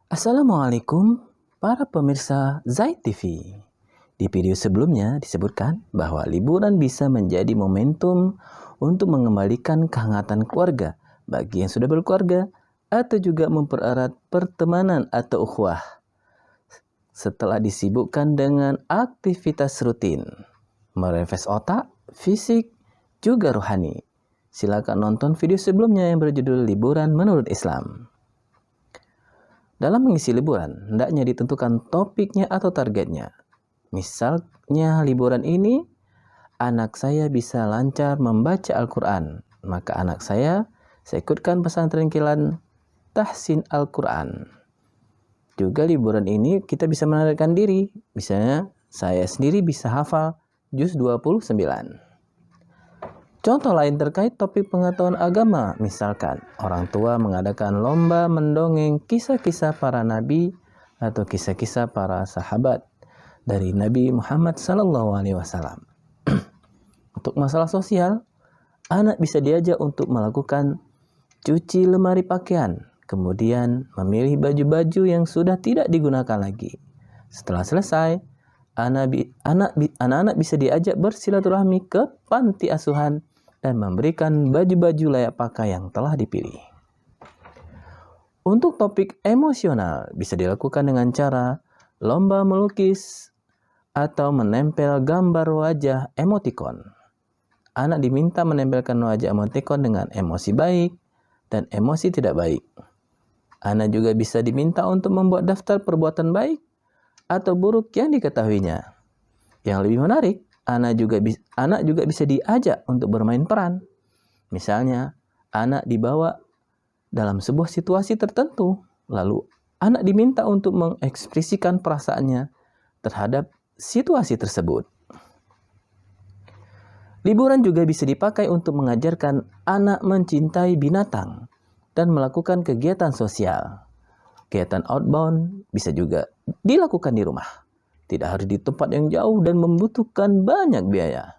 Assalamualaikum para pemirsa Zaid TV. Di video sebelumnya disebutkan bahwa liburan bisa menjadi momentum untuk mengembalikan kehangatan keluarga bagi yang sudah berkeluarga atau juga mempererat pertemanan atau ukhuwah setelah disibukkan dengan aktivitas rutin, merefresh otak, fisik, juga rohani. Silakan nonton video sebelumnya yang berjudul Liburan Menurut Islam. Dalam mengisi liburan, hendaknya ditentukan topiknya atau targetnya. Misalnya liburan ini, anak saya bisa lancar membaca Al-Quran. Maka anak saya ikutkan pesantren kilat tahsin Al-Quran. Juga liburan ini kita bisa menarikkan diri. Misalnya saya sendiri bisa hafal juz 29. Contoh lain terkait topik pengetahuan agama, misalkan orang tua mengadakan lomba mendongeng kisah-kisah para nabi atau kisah-kisah para sahabat dari Nabi Muhammad SAW. Untuk masalah sosial, anak bisa diajak untuk melakukan cuci lemari pakaian, kemudian memilih baju-baju yang sudah tidak digunakan lagi. Setelah selesai, anak-anak bisa diajak bersilaturahmi ke panti asuhan dan memberikan baju-baju layak pakai yang telah dipilih. Untuk topik emosional bisa dilakukan dengan cara lomba melukis atau menempel gambar wajah emotikon. Anak diminta menempelkan wajah emotikon dengan emosi baik dan emosi tidak baik. Anak juga bisa diminta untuk membuat daftar perbuatan baik atau buruk yang diketahuinya. Yang lebih menarik, anak juga bisa diajak untuk bermain peran. Misalnya, anak dibawa dalam sebuah situasi tertentu, lalu anak diminta untuk mengekspresikan perasaannya terhadap situasi tersebut. Liburan juga bisa dipakai untuk mengajarkan anak mencintai binatang dan melakukan kegiatan sosial. Kegiatan outbound bisa juga dilakukan di rumah. Tidak harus di tempat yang jauh dan membutuhkan banyak biaya.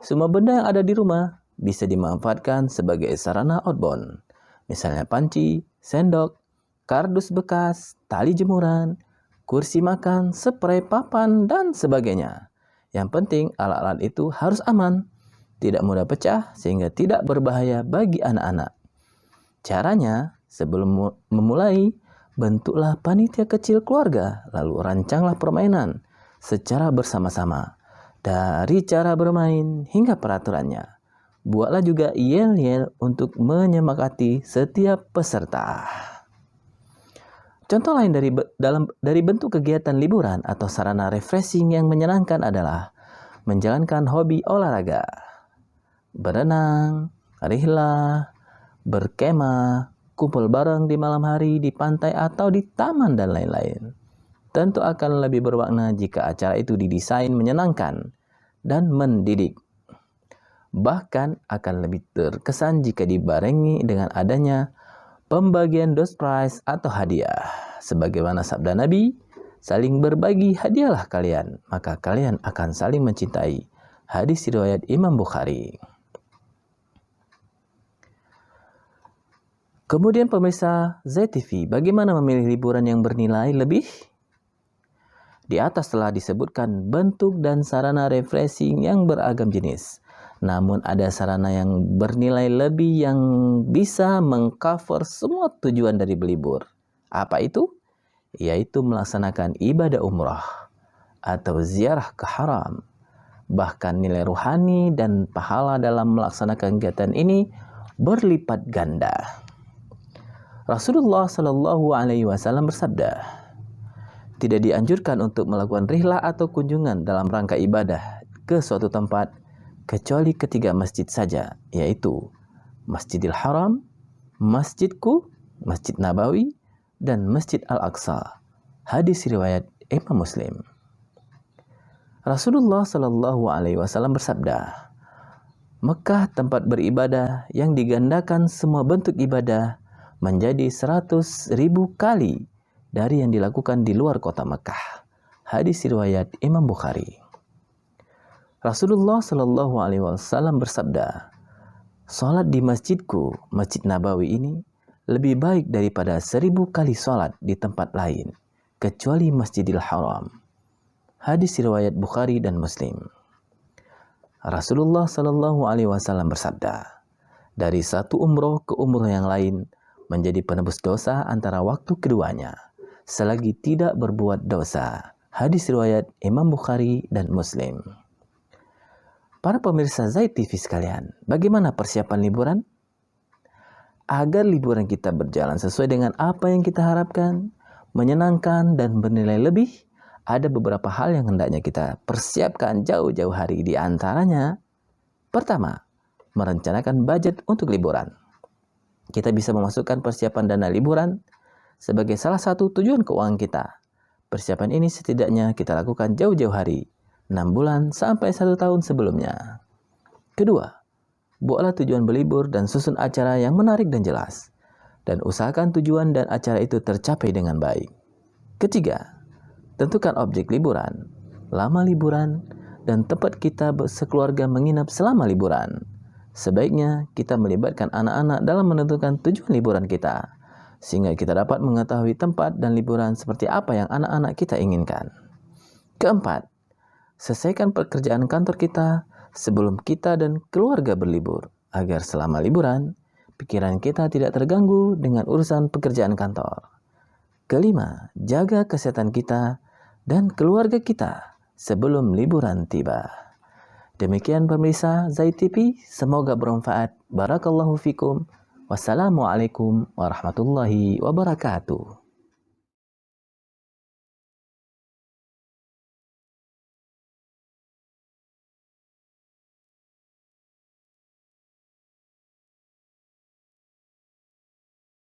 Semua benda yang ada di rumah bisa dimanfaatkan sebagai sarana outbound. Misalnya panci, sendok, kardus bekas, tali jemuran, kursi makan, spray papan, dan sebagainya. Yang penting alat-alat itu harus aman, tidak mudah pecah sehingga tidak berbahaya bagi anak-anak. Caranya, sebelum memulai, bentuklah panitia kecil keluarga, lalu rancanglah permainan secara bersama-sama. Dari cara bermain hingga peraturannya. Buatlah juga yel-yel untuk menyemangati setiap peserta. Contoh lain dari bentuk kegiatan liburan atau sarana refreshing yang menyenangkan adalah menjalankan hobi olahraga, berenang, rihlah, berkemah, kumpul bareng di malam hari di pantai atau di taman dan lain-lain. Tentu akan lebih bermakna jika acara itu didesain menyenangkan dan mendidik. Bahkan akan lebih terkesan jika dibarengi dengan adanya pembagian door prize atau hadiah. Sebagaimana sabda Nabi, saling berbagi hadiahlah kalian, maka kalian akan saling mencintai. Hadis riwayat Imam Bukhari. Kemudian pemirsa Zaid TV, bagaimana memilih liburan yang bernilai lebih? Di atas telah disebutkan bentuk dan sarana refreshing yang beragam jenis. Namun ada sarana yang bernilai lebih yang bisa mengcover semua tujuan dari berlibur. Apa itu? Yaitu melaksanakan ibadah umrah atau ziarah ke haram. Bahkan nilai ruhani dan pahala dalam melaksanakan kegiatan ini berlipat ganda. Rasulullah Shallallahu Alaihi Wasallam bersabda, tidak dianjurkan untuk melakukan rihlah atau kunjungan dalam rangka ibadah ke suatu tempat kecuali ketiga masjid saja, yaitu Masjidil Haram, Masjidku, Masjid Nabawi, dan Masjid Al-Aqsa. Hadis riwayat Imam Muslim. Rasulullah Shallallahu Alaihi Wasallam bersabda, Mekah tempat beribadah yang digandakan semua bentuk ibadah menjadi 100.000 kali dari yang dilakukan di luar kota Mekah. Hadis riwayat Imam Bukhari. Rasulullah Shallallahu Alaihi Wasallam bersabda, salat di masjidku, Masjid Nabawi ini lebih baik daripada 1000 kali sholat di tempat lain, kecuali Masjidil Haram. Hadis riwayat Bukhari dan Muslim. Rasulullah Shallallahu Alaihi Wasallam bersabda, dari satu umroh ke umroh yang lain menjadi penebus dosa antara waktu keduanya, selagi tidak berbuat dosa. Hadis riwayat Imam Bukhari dan Muslim. Para pemirsa Zaid TV sekalian, bagaimana persiapan liburan? Agar liburan kita berjalan sesuai dengan apa yang kita harapkan, menyenangkan dan bernilai lebih, ada beberapa hal yang hendaknya kita persiapkan jauh-jauh hari. Di antaranya, pertama, merencanakan budget untuk liburan. Kita bisa memasukkan persiapan dana liburan sebagai salah satu tujuan keuangan kita. Persiapan ini setidaknya kita lakukan jauh-jauh hari, 6 bulan sampai 1 tahun sebelumnya. Kedua, buatlah tujuan berlibur dan susun acara yang menarik dan jelas. Dan usahakan tujuan dan acara itu tercapai dengan baik. Ketiga, tentukan objek liburan, lama liburan, dan tempat kita sekeluarga menginap selama liburan. Sebaiknya kita melibatkan anak-anak dalam menentukan tujuan liburan kita, sehingga kita dapat mengetahui tempat dan liburan seperti apa yang anak-anak kita inginkan. Keempat, selesaikan pekerjaan kantor kita sebelum kita dan keluarga berlibur, agar selama liburan, pikiran kita tidak terganggu dengan urusan pekerjaan kantor. Kelima, jaga kesehatan kita dan keluarga kita sebelum liburan tiba. Demikian pemirsa Zaid TV, semoga bermanfaat. Barakallahu fikum. Wassalamualaikum warahmatullahi wabarakatuh.